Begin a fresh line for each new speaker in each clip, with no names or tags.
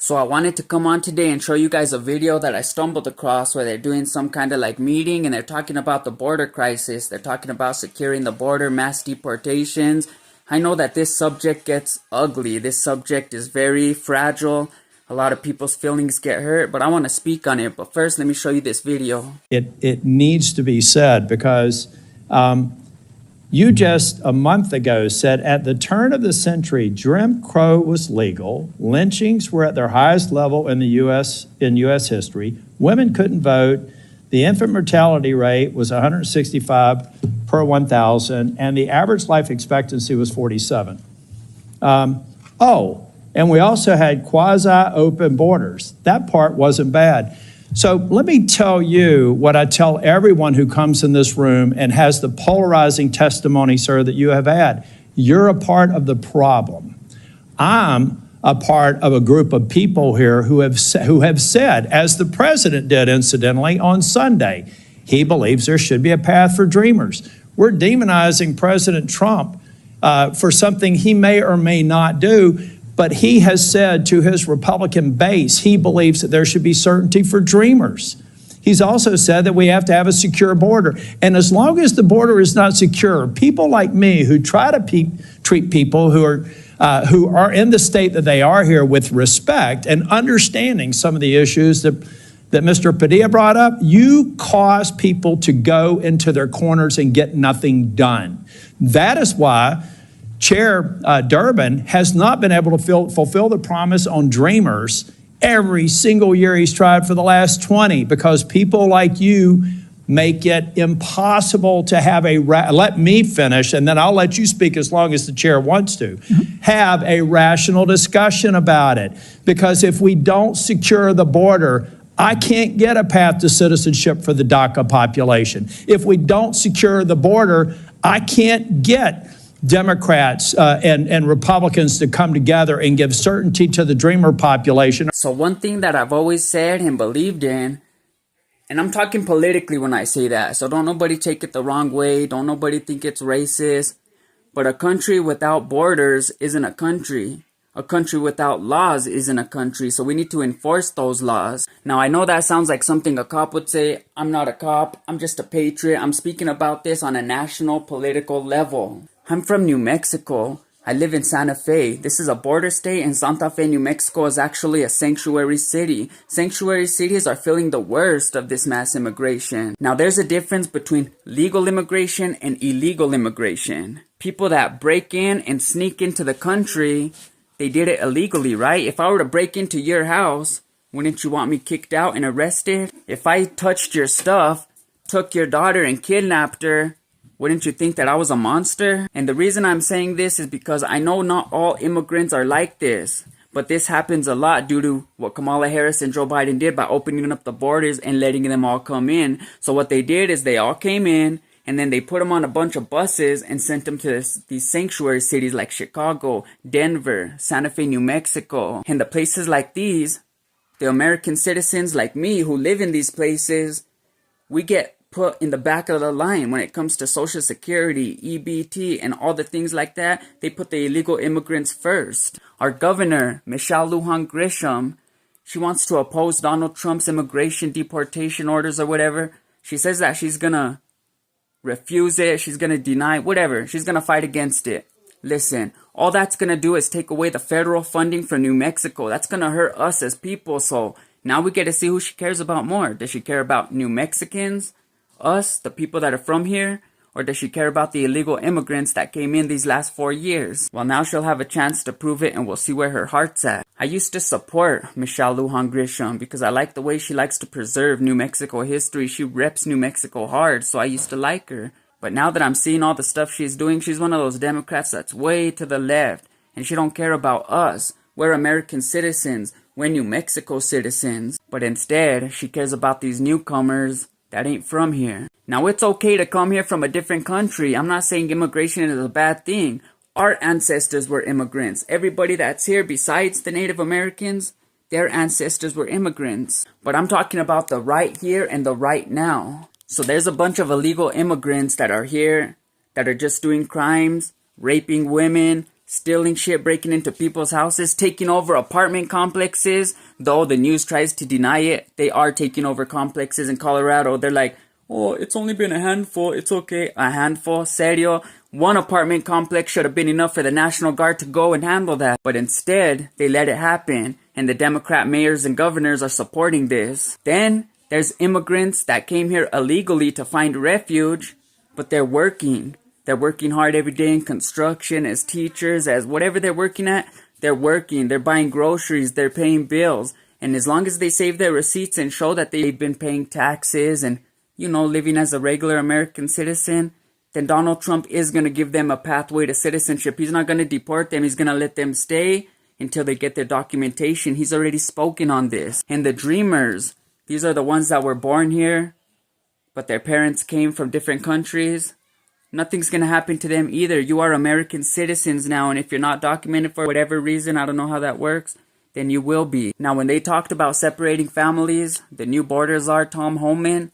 So I wanted to come on today and show you guys a video that I stumbled across where they're doing some kind of like meeting and they're talking about the border crisis. They're talking about securing the border, mass deportations. I know that this subject gets ugly. This subject is very fragile. A lot of people's feelings get hurt, but I want to speak on it. But first, let me show you this video.
It needs to be said because you just a month ago said at the turn of the century, Jim Crow was legal. Lynchings were at their highest level in the U.S. history. Women couldn't vote. The infant mortality rate was 165 per 1,000, and the average life expectancy was 47. And we also had quasi-open borders. That part wasn't bad. So let me tell you what I tell everyone who comes in this room and has the polarizing testimony, sir, that you have had. You're a part of the problem. I'm a part of a group of people here who have said, as the president did, incidentally, on Sunday, he believes there should be a path for dreamers. We're demonizing President Trump for something he may or may not do. But he has said to his Republican base, he believes that there should be certainty for dreamers. He's also said that we have to have a secure border. And as long as the border is not secure, people like me who try to treat people who are in the state that they are here with respect and understanding some of the issues that Mr. Padilla brought up, you cause people to go into their corners and get nothing done. That is why Chair Durbin has not been able to fulfill the promise on dreamers every single year he's tried for the last 20, because people like you make it impossible to have let me finish and then I'll let you speak as long as the chair wants to, have a rational discussion about it. Because if we don't secure the border, I can't get a path to citizenship for the DACA population. If we don't secure the border, I can't get Democrats and Republicans to come together and give certainty to the dreamer population.
So one thing that I've always said and believed in, and I'm talking politically when I say that, so don't nobody take it the wrong way, don't nobody think it's racist, but a country without borders isn't a country. A country without laws isn't a country, so we need to enforce those laws. Now, I know that sounds like something a cop would say. I'm not a cop, I'm just a patriot. I'm speaking about this on a national political level. I'm from New Mexico. I live in Santa Fe. This is a border state, and Santa Fe, New Mexico is actually a sanctuary city. Sanctuary cities are feeling the worst of this mass immigration. Now, there's a difference between legal immigration and illegal immigration. People that break in and sneak into the country, they did it illegally, right? If I were to break into your house, wouldn't you want me kicked out and arrested? If I touched your stuff, took your daughter and kidnapped her, wouldn't you think that I was a monster? And the reason I'm saying this is because I know not all immigrants are like this. But this happens a lot due to what Kamala Harris and Joe Biden did by opening up the borders and letting them all come in. So what they did is they all came in, and then they put them on a bunch of buses and sent them to these sanctuary cities like Chicago, Denver, Santa Fe, New Mexico. And the places like these, the American citizens like me who live in these places, we get put in the back of the line when it comes to Social Security, EBT, and all the things like that. They put the illegal immigrants first. Our governor, Michelle Lujan Grisham, she wants to oppose Donald Trump's immigration deportation orders or whatever. She says that she's gonna refuse it, she's gonna deny, whatever. She's gonna fight against it. Listen, all that's gonna do is take away the federal funding for New Mexico. That's gonna hurt us as people. So now we get to see who she cares about more. Does she care about New Mexicans, us, the people that are from here, or does she care about the illegal immigrants that came in these last 4 years? Well, now she'll have a chance to prove it, and we'll see where her heart's at. I used to support Michelle Lujan Grisham because I like the way she likes to preserve New Mexico history. She reps New Mexico hard, so I used to like her. But now that I'm seeing all the stuff she's doing, she's one of those Democrats that's way to the left, and she don't care about us. We're American citizens. We're New Mexico citizens. But instead, she cares about these newcomers that ain't from here. Now, it's okay to come here from a different country. I'm not saying immigration is a bad thing. Our ancestors were immigrants. Everybody that's here besides the Native Americans, their ancestors were immigrants. But I'm talking about the right here and the right now. So there's a bunch of illegal immigrants that are here, that are just doing crimes, raping women, stealing shit, breaking into people's houses, taking over apartment complexes. Though the news tries to deny it, they are taking over complexes in Colorado. They're like, oh, it's only been a handful. It's okay. A handful? Serio? One apartment complex should have been enough for the National Guard to go and handle that. But instead, they let it happen. And the Democrat mayors and governors are supporting this. Then, there's immigrants that came here illegally to find refuge. But they're working. They're working hard every day in construction, as teachers, as whatever they're working at. They're working. They're buying groceries. They're paying bills. And as long as they save their receipts and show that they've been paying taxes and, you know, living as a regular American citizen, then Donald Trump is going to give them a pathway to citizenship. He's not going to deport them. He's going to let them stay until they get their documentation. He's already spoken on this. And the dreamers, these are the ones that were born here, but their parents came from different countries. Nothing's going to happen to them either. You are American citizens now, and if you're not documented for whatever reason, I don't know how that works, then you will be. Now, when they talked about separating families, the new border czar, Tom Homan,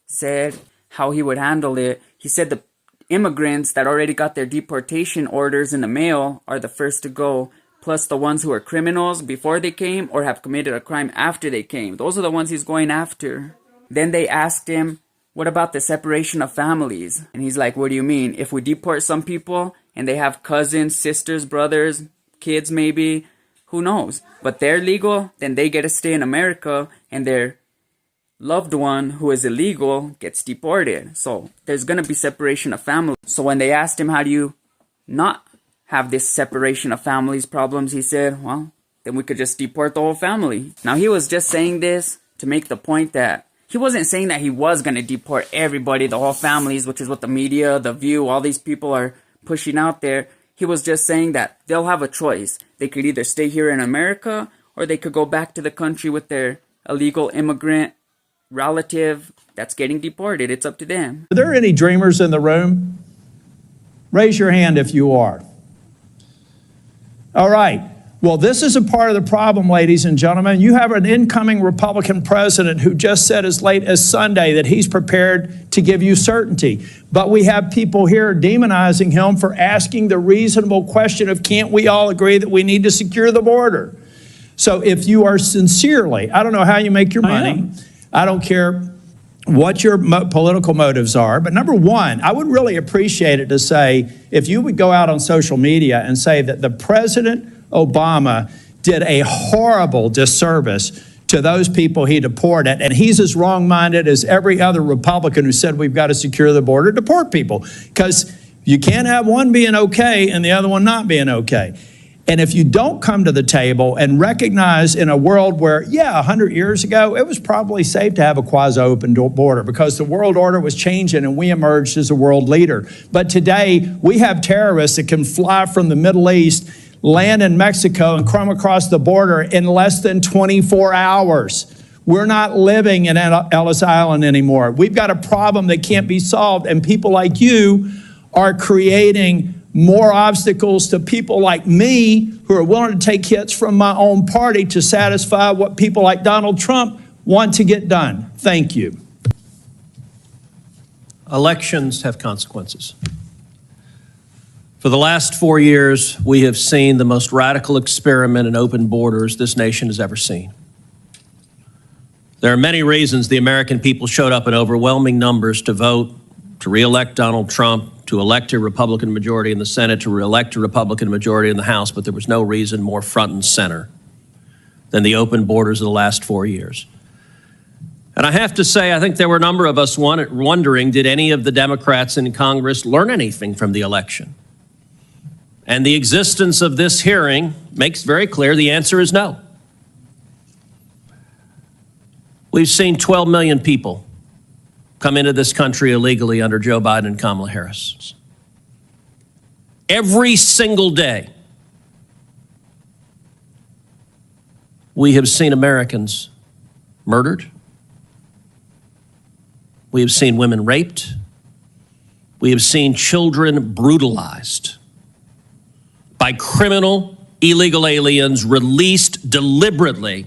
said how he would handle it. He said the immigrants that already got their deportation orders in the mail are the first to go, plus the ones who are criminals before they came or have committed a crime after they came. Those are the ones he's going after. Then they asked him, what about the separation of families? And he's like, what do you mean? If we deport some people and they have cousins, sisters, brothers, kids maybe, who knows? But they're legal, then they get to stay in America, and their loved one who is illegal gets deported. So there's going to be separation of families. So when they asked him, how do you not have this separation of families problems, he said, well, then we could just deport the whole family. Now, he was just saying this to make the point that he wasn't saying that he was going to deport everybody, the whole families, which is what the media, The View, all these people are pushing out there. He was just saying that they'll have a choice. They could either stay here in America or they could go back to the country with their illegal immigrant relative that's getting deported. It's up to them.
Are there any dreamers in the room? Raise your hand if you are. All right. Well, this is a part of the problem, ladies and gentlemen. You have an incoming Republican president who just said as late as Sunday that he's prepared to give you certainty. But we have people here demonizing him for asking the reasonable question of, can't we all agree that we need to secure the border? So if you are sincerely, I don't know how you make your money. I don't care what your political motives are. But number one, I would really appreciate it to say, if you would go out on social media and say that the President Obama did a horrible disservice to those people he deported, and he's as wrong-minded as every other Republican who said we've got to secure the border, deport people, because you can't have one being okay and the other one not being okay. And if you don't come to the table and recognize in a world where, yeah, 100 years ago, it was probably safe to have a quasi-open border because the world order was changing and we emerged as a world leader. But today, we have terrorists that can fly from the Middle East, land in Mexico, and come across the border in less than 24 hours. We're not living in Ellis Island anymore. We've got a problem that can't be solved, and people like you are creating more obstacles to people like me who are willing to take hits from my own party to satisfy what people like Donald Trump want to get done. Thank you.
Elections have consequences. For the last 4 years, we have seen the most radical experiment in open borders this nation has ever seen. There are many reasons the American people showed up in overwhelming numbers to vote, to re-elect Donald Trump, to elect a Republican majority in the Senate, to re-elect a Republican majority in the House, but there was no reason more front and center than the open borders of the last 4 years. And I have to say, I think there were a number of us wondering, did any of the Democrats in Congress learn anything from the election? And the existence of this hearing makes very clear the answer is no. We've seen 12 million people come into this country illegally under Joe Biden and Kamala Harris. Every single day, we have seen Americans murdered. We have seen women raped. We have seen children brutalized by criminal illegal aliens released deliberately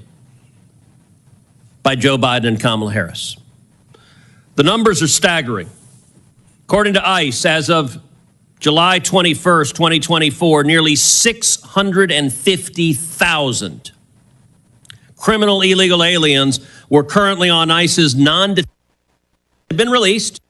by Joe Biden and Kamala Harris. The numbers are staggering. According to ICE, as of July 21st, 2024, nearly 650,000 criminal illegal aliens were currently on ICE's have been released.